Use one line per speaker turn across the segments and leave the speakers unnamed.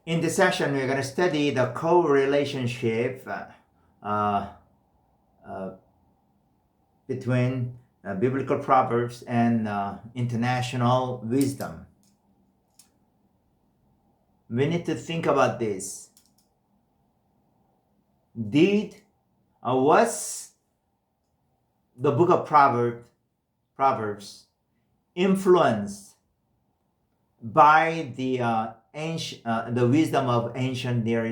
In this session, we're going to study the co-relationship uh, uh, between biblical proverbs and international wisdom. We need to think about this. Was the book of Proverbs influenced by the wisdom of ancient Near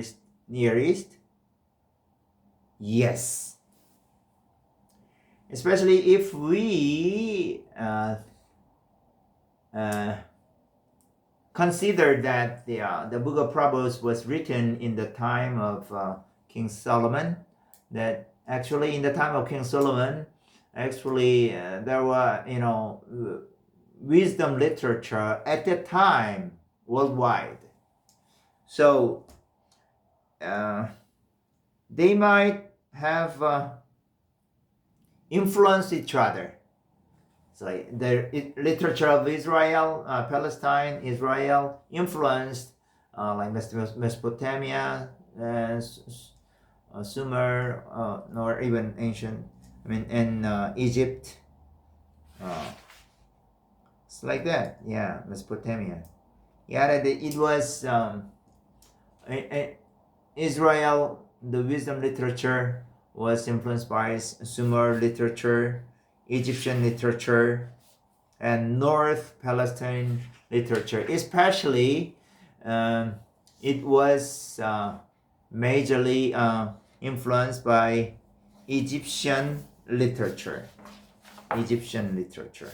East? Yes. Especially if we consider that the book of Proverbs was written in the time of King Solomon. That actually in the time of King Solomon, there were wisdom literature at that time worldwide. So they might have influenced each other. So the literature of Israel, Palestine, Israel influenced like Mesopotamia, Sumer, or even ancient, and Egypt. It's like that, yeah, Mesopotamia. Yeah, it was Israel. The wisdom literature was influenced by Sumer literature, Egyptian literature, and North Palestine literature. Especially, it was majorly influenced by Egyptian literature. Egyptian literature.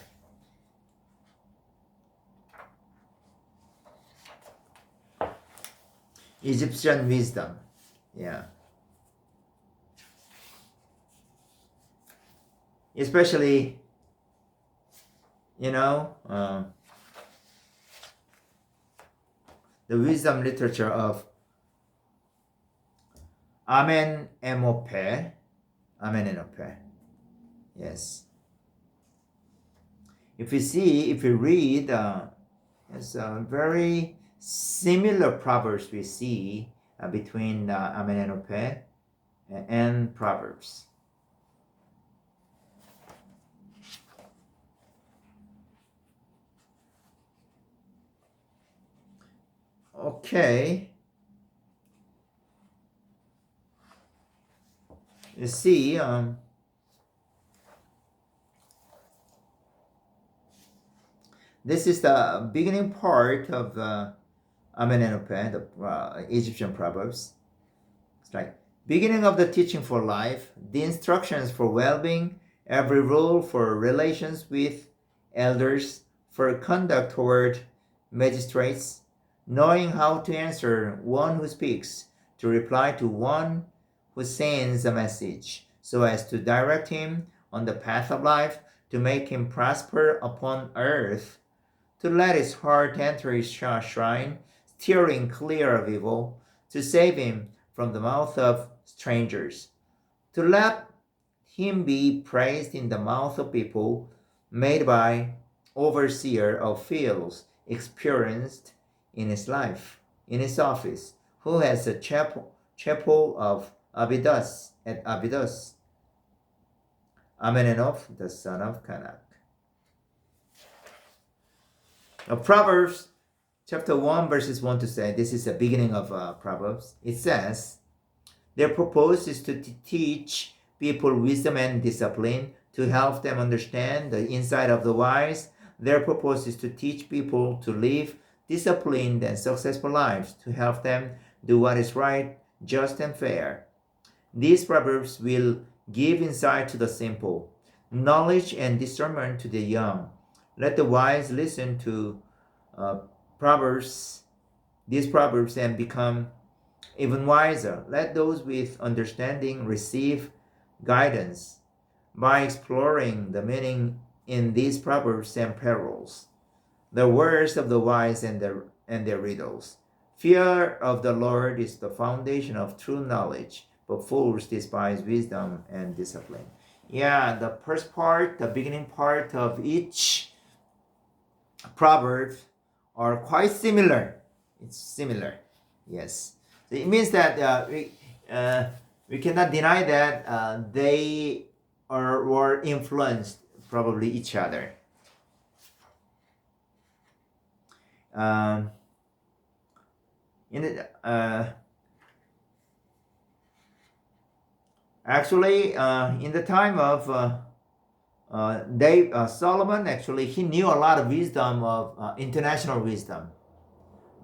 Egyptian wisdom. Yeah. Especially, the wisdom literature of Amenemope. Yes. If you read, it's a very similar proverbs we see between Amenemope and Proverbs. Okay. You see, this is the beginning part of Amenemope, the Egyptian Proverbs. It's like beginning of the teaching for life, the instructions for well-being, every rule for relations with elders, for conduct toward magistrates, knowing how to answer one who speaks, to reply to one who sends a message, so as to direct him on the path of life, to make him prosper upon earth, to let his heart enter his shrine, steering clear of evil, to save him from the mouth of strangers, to let him be praised in the mouth of people, made by overseer of fields, experienced in his life, in his office, who has a chapel of Abydos at Abydos, Amenemope, the son of Kanak. Now, Proverbs chapter 1 verses 1 to 7, this is the beginning of Proverbs. It says, their purpose is to teach people wisdom and discipline, to help them understand the insight of the wise. Their purpose is to teach people to live disciplined and successful lives, to help them do what is right, just, and fair. These proverbs will give insight to the simple, knowledge and discernment to the young. Let the wise listen to these proverbs, and become even wiser. Let those with understanding receive guidance by exploring the meaning in these proverbs and parables, the words of the wise and their riddles. Fear of the Lord is the foundation of true knowledge, but fools despise wisdom and discipline. Yeah, the first part, the beginning part of each proverb are quite similar. It's similar. Yes. So it means that we cannot deny that they were influenced probably each other. Um, in the, actually, in the time of Solomon, actually, he knew a lot of wisdom of international wisdom,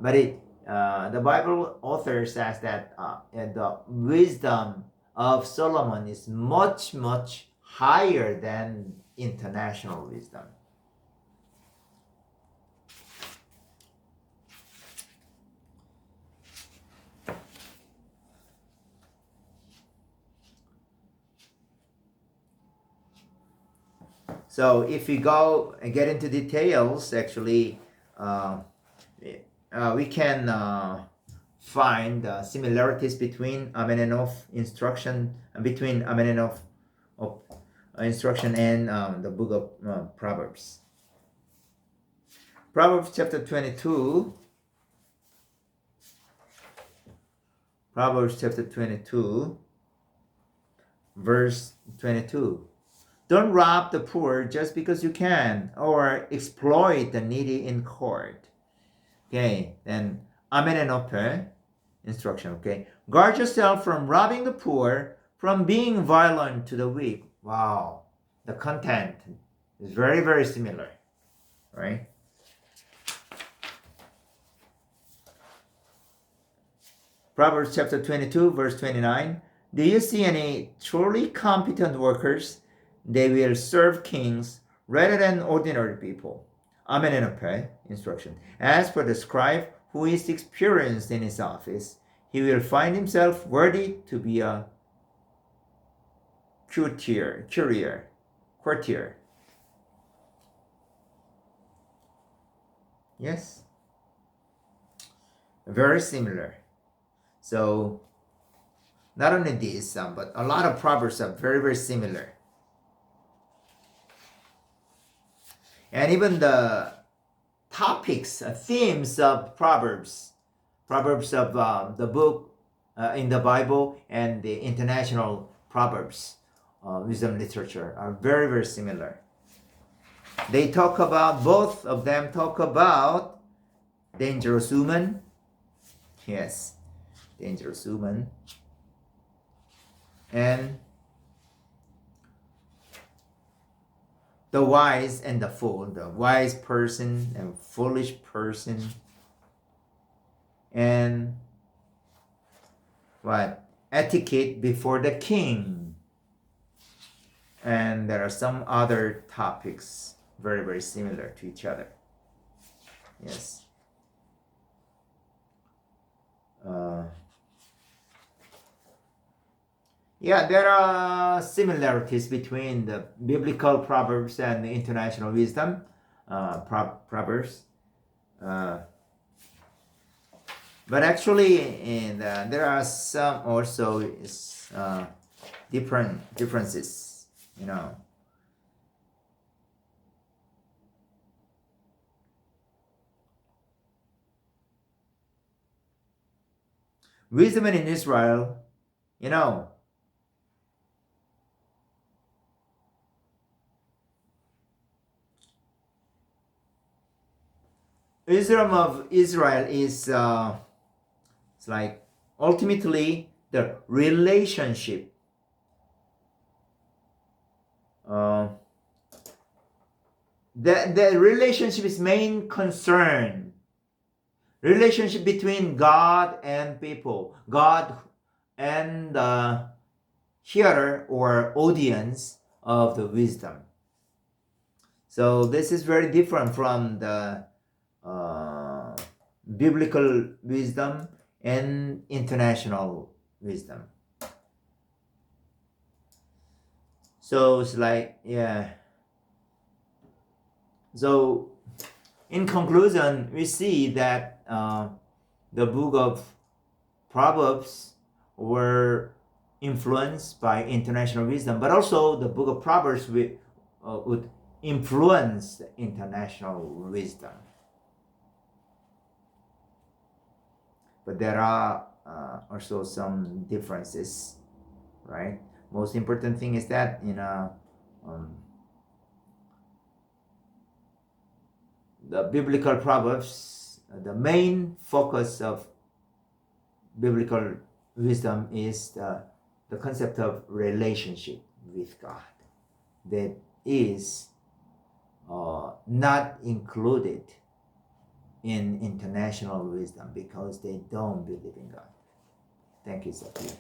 but the Bible author says that the wisdom of Solomon is much, much higher than international wisdom. So if we go and get into details, actually, we can find similarities between Amenenov instruction between Amenenov of instruction and the book of Proverbs. Proverbs chapter 22. Proverbs chapter 22, verse 22. Don't rob the poor just because you can, or exploit the needy in court. Okay, then Amenenope instruction. Okay, guard yourself from robbing the poor, from being violent to the weak. Wow, the content is very, very similar, right? Proverbs chapter 22, verse 29. Do you see any truly competent workers? They will serve kings rather than ordinary people. Amenenope instruction. As for the scribe who is experienced in his office, he will find himself worthy to be a courtier. Yes, very similar. So, not only this, but a lot of proverbs are very, very similar. And even the topics, themes of Proverbs of the book in the Bible and the international Proverbs wisdom literature are very, very similar. They talk about, both of them talk about dangerous woman. Yes, dangerous woman. And the wise and the fool, the wise person and foolish person. And what? Etiquette before the king. And there are some other topics very, very similar to each other. Yes. Yeah, there are similarities between the biblical proverbs and the international wisdom proverbs. But actually, there are some also differences, you know. Wisdom in Israel, you know, wisdom of Israel is it's like ultimately the relationship. The relationship is main concern. Relationship between God and people, God and the hearer or audience of the wisdom. So this is very different from the biblical wisdom and international wisdom. So it's like, yeah. So in conclusion, we see that the book of Proverbs were influenced by international wisdom, but also the book of Proverbs would influence the international wisdom. but there are also some differences, right? Most important thing is that um, the biblical proverbs, the main focus of biblical wisdom is the concept of relationship with God that is not included in international wisdom because they don't believe in God. Thank you, Sophia.